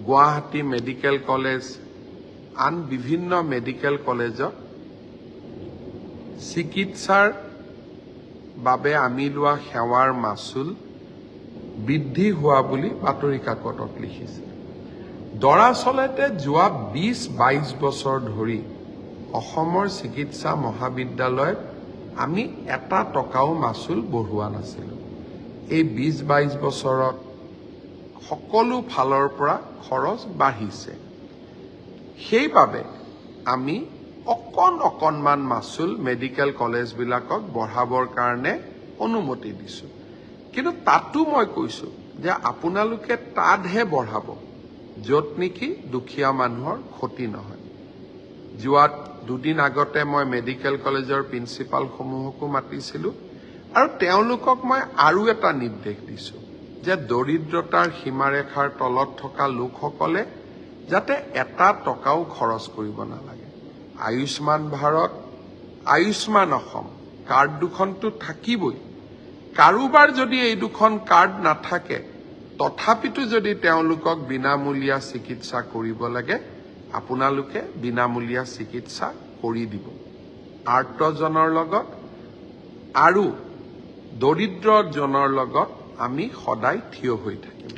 Guwahati medical college আন বিভিন্ন medical কলেজত চিকিৎসাৰ বাবে আমি লোৱা সেৱাৰ মাচুল বৃদ্ধি হোৱা বুলি বাতৰি কাকতত লিখিছে। দৰাচলতে যোৱা 20-22 বছৰ ধৰি অসমৰ চিকিৎসা মহাবিদ্যালয়ত আমি এটা টকাও মাচুল বঢ়োৱা নাছিলোঁ। এই 20-22 বছৰত সকলো ফালৰ পৰা খৰচ বাঢ়িছে। সেইবাবে আমি অকণমান মাচুল মেডিকেল কলেজবিলাকক বঢ়াবৰ কাৰণে অনুমতি দিছোঁ। কিন্তু তাতো মই কৈছোঁ যে আপোনালোকে তাতহে বঢ়াব য'ত নেকি দুখীয়া মানুহৰ ক্ষতি নহয়। যোৱা দুদিন আগতে মই মেডিকেল কলেজৰ প্ৰিন্সিপালসমূহকো মাতিছিলোঁ আৰু তেওঁলোকক মই আৰু এটা নিৰ্দেশ দিছোঁ যে দৰিদ্ৰতাৰ সীমাৰেখাৰ তলত থকা লোকসকলে যাতে এটা টকাও খৰচ কৰিব নালাগে। আয়ুষ্মান ভাৰত, আয়ুষ্মান অসম কাৰ্ড দুখনটো থাকিবই। কাৰোবাৰ যদি এই দুখন কাৰ্ড নাথাকে তথাপিতো যদি তেওঁলোকক বিনামূলীয়া চিকিৎসা কৰিব লাগে আপোনালোকে বিনামূলীয়া চিকিৎসা কৰি দিব। আৰ্তজনৰ লগত আৰু দৰিদ্ৰজনৰ লগত আমি সদায় থিয় হৈ থাকিম।